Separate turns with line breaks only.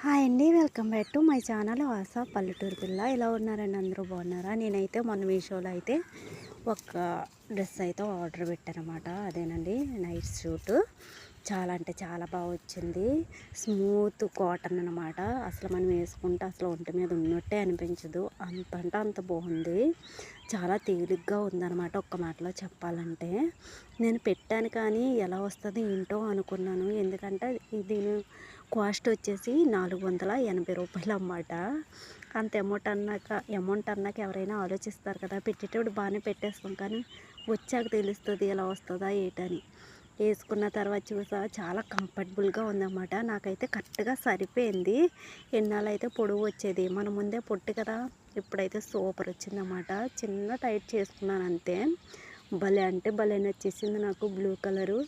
Hi అండి. Welcome back to my channel ASHA పల్లెటూరు పిల్ల. ఎలా ఉన్నారండి? అందరూ బాగున్నారా? నేనైతే మొన్న మీషోలో అయితే ఒక డ్రెస్ అయితే ఆర్డర్ పెట్టానమాట. అదేనండి నైట్ సూట్. చాలా అంటే చాలా బాగా వచ్చింది. స్మూత్ కాటన్ అనమాట. అసలు మనం వేసుకుంటే అసలు ఒంటి మీద ఉన్నట్టే అనిపించదు. అంత అంటే అంత బాగుంది. చాలా తేలిగ్గా ఉందన్నమాట ఒక్క మాటలో చెప్పాలంటే. నేను పెట్టాను కానీ ఎలా వస్తుంది ఏంటో అనుకున్నాను. ఎందుకంటే దీని కాస్ట్ వచ్చేసి రూ. 480 అన్నమాట. అంత అమౌంట్ అన్నాక ఎవరైనా ఆలోచిస్తారు కదా. పెట్టేటప్పుడు బాగానే పెట్టేస్తాం కానీ వచ్చాక తెలుస్తుంది ఎలా వస్తుందా ఏంటని. వేసుకున్న తర్వాత చూసా చాలా కంఫర్టబుల్గా ఉందన్నమాట. నాకైతే కరెక్ట్గా సరిపోయింది. ఎన్నాళ్ళైతే పొడవు వచ్చేది, మన ముందే పొట్టు కదా. ఇప్పుడైతే సూపర్ వచ్చిందన్నమాట. చిన్న టైట్ చేసుకున్నాను అంతే. భలే అంటే భలే నచ్చేసింది నాకు బ్లూ కలరు.